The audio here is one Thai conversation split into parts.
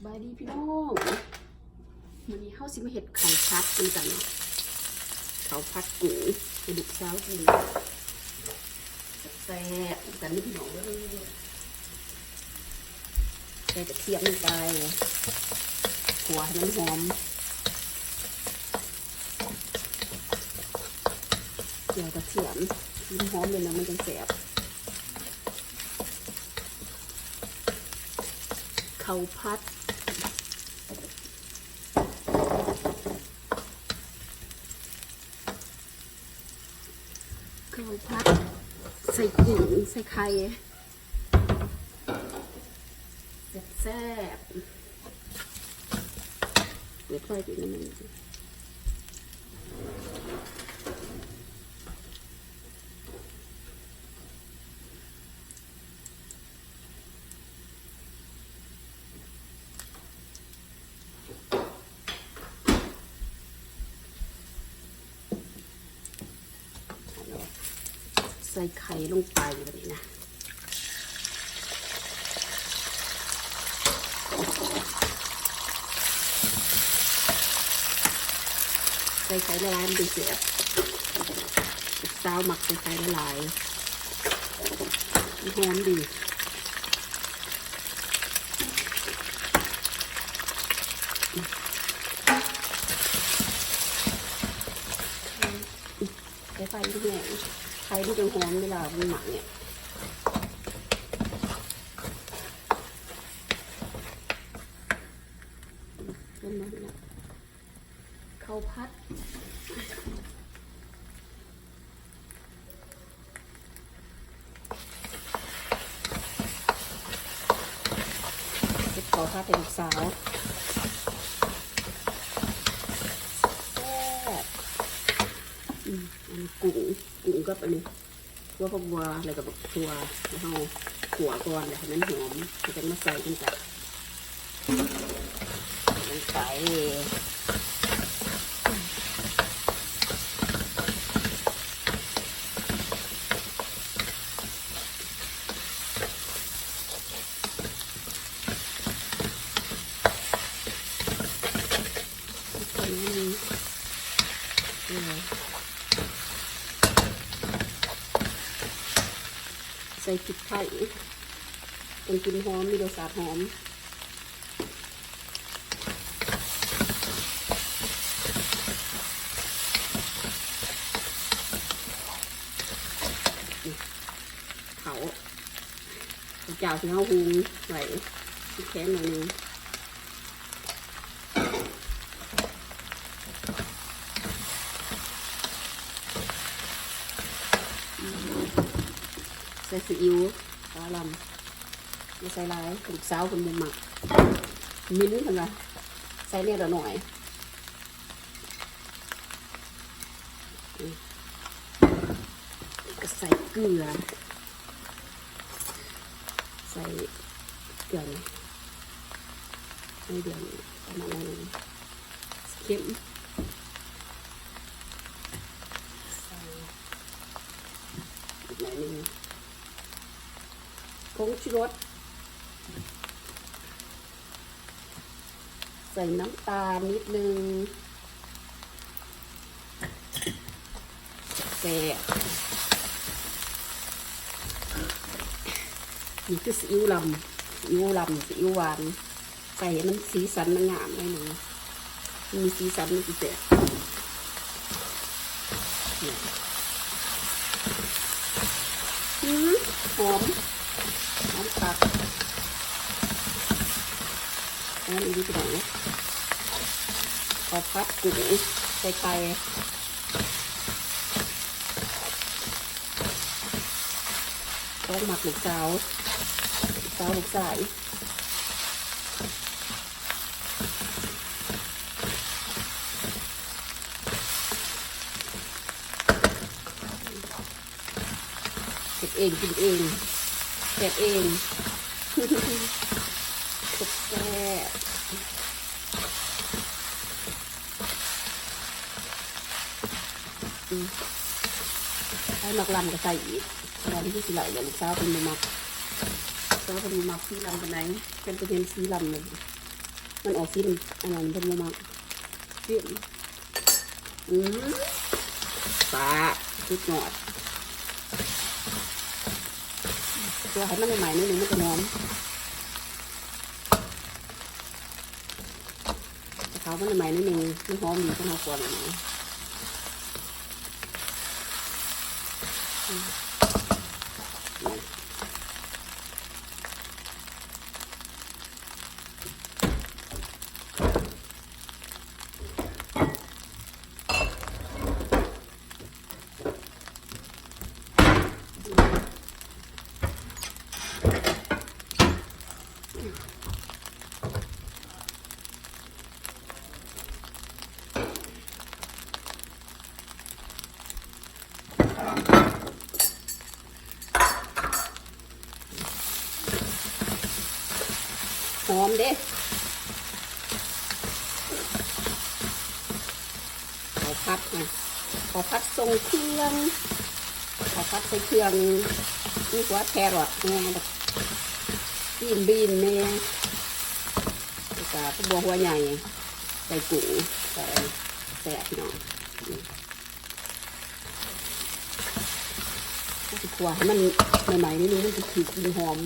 บายดีพี่น้องวันนี้เข้าสิมาเห็ดข้าวพัดกันจังข้าวพัดกุ้งกระดูกเช้ากินแซ่บกันนี่พี่น้องเลยใส่กระเทียมลงไปหัวให้มันหอมเจียวกระเทียมมันหอมเลยนะมันจะแซ่บข้าวพัดข้าวพัดใส่กุ้งใส่ไข่แซ่บเดี๋ยวค่อยกินมันใส่ไข่ลงไปแบบนี้นะใส่ไข่ละลายมันเป็นเสียบซาวหมักใส่ไข่ละลายหอมดีใส่ไฟที่แห้งไข่ที่จะหอมเวลามันหมักเนี่ยเป็นมาเนี่ยข้าวพัดเป็นข้าวพัดเป็นสาวกุ้งก็อันนี้ตัวผักบัวอะไรกับตัวแล้วเอาขั่วก่อนเลยให้มันหอมจะมาใส่กันกับมันไปใส่พริกไทยเป็นกลิ่นหอมมีรสชาติหอมเขาเจ้าที่เขาหุงใส่แข็งหน่อยนึงใส่ซีอิ๊วปลาลำไม่ใส่ลายลูกสาวคนมุมหมักมิ้นท์กันละใส่เนี่ยเดี๋ยวหน่อยก็ใส่เกลือใส่เกลือไม่เดือดประมาณนั้นเค็มใส่อีกหน่อยนึงผงชูรสใส่น้ำตาลนิดนึงแซ่บนี่คือซีอิ๊วลำซีอิ๊วหวานใส่มันสีสันมันงามเลยหนูมีสีสันมันจะแซ่บหอมตักอันนี้ดีกว่านะข้าวผัดกุ้งใส่ไข่ต้องหมักลูกสาวลูกสายเก็บเองกินเองแกะเองแซ่บให้หมักลำก็ใส่อีกตอนที่สิไหลเลยลูกสาวเป็นมือหมักที่ลำกันไหนเป็นสีลำเลย มันออกสีอะไรมันเป็นมากเสียมปลาชุดหนอดตัวให้มันใหม่ๆนิดนึงมันจะหอมเขามันใหม่นิดนึงมันหอมดีก็น่ากลัวหน่อยหอมเด้ข้าวผัดไงข้าวผัดทรงเครื่องข้าวผัดใส่เครื่องนี่หัวแครอทเนี่ยแบบบีนเนี่ยกับบัวหัวใหญ่ใส่กุ้งใส่แซ่บหน่อยก็จะคั่วให้มันใหม่ๆนิดนึงมันจะถือกลิ่นหอม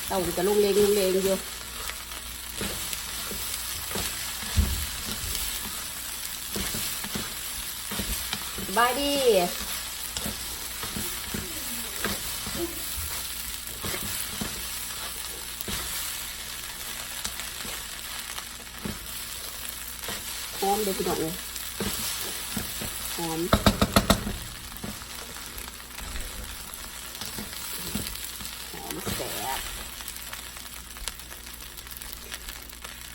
เต่าจะลงเลงอยู่บายดีหอมเด็ดพี่น้องเลยหอมแซ่บ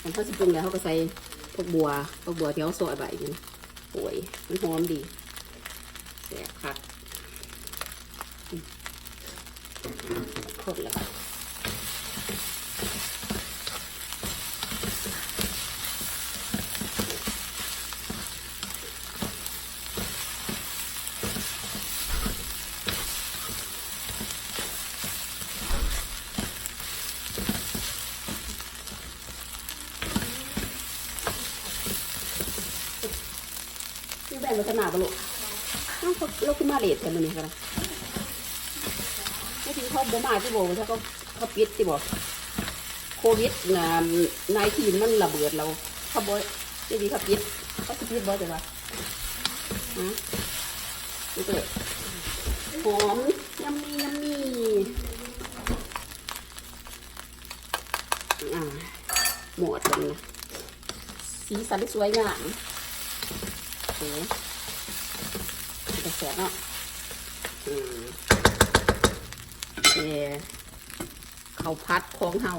มันพอสิปรุงแล้วเขาก็ใส่พวกบัวที่เขาซอยใบนี่โอ้ยมันหอมดีแซ่บคักคนละค่ะนี่แบ่งมาขนาดปะลูกเราขึ้นมาเลทแต่มันนี่กันไม่ถึงเขาบ่มาที่บอกว่าเขาปิดที่บอกโควิด19มันระเบิดเราเขาบ่ที่ดีเขาปิดบ่แต่ว่านี่ก็หอมยำมี่หมดเลยนะสีสันสวยงามโอ้จะแสบเนาะข้าวผัดของเฮา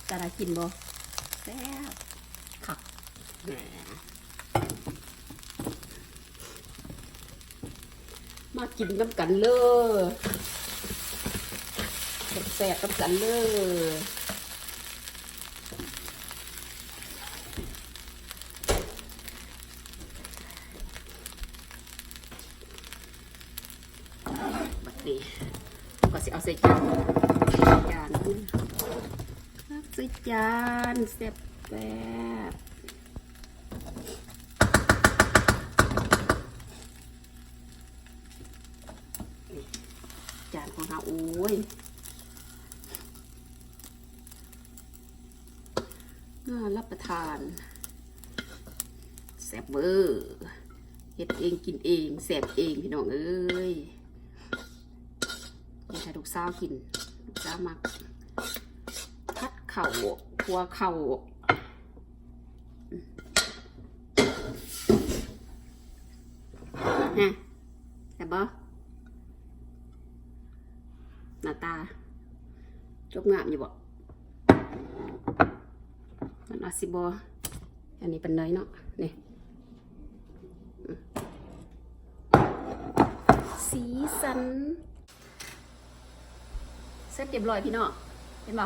จะได้กินบ่แซ่บคักมากินน้ำกันเลยแซ่บน้ำกันเลยก็สิเอาใส่จานใส่จานแซ่บจานของเราโอ้ยน่ารับประทานแซ่บเวอร์เฮ็ดเองกินเองแซ่บเองพี่น้องเอ้ยอยากให้ลูกสาวกินลูกสาวมักพัดเข่าหัวเข่าฮะแต่บ่หน้าตาจบงามอยู่บ่มันอาซิบอันนี้เป็นเนยเนาะนี่สีสันเสร็จเรียบร้อยพี่น้องเห็นบ่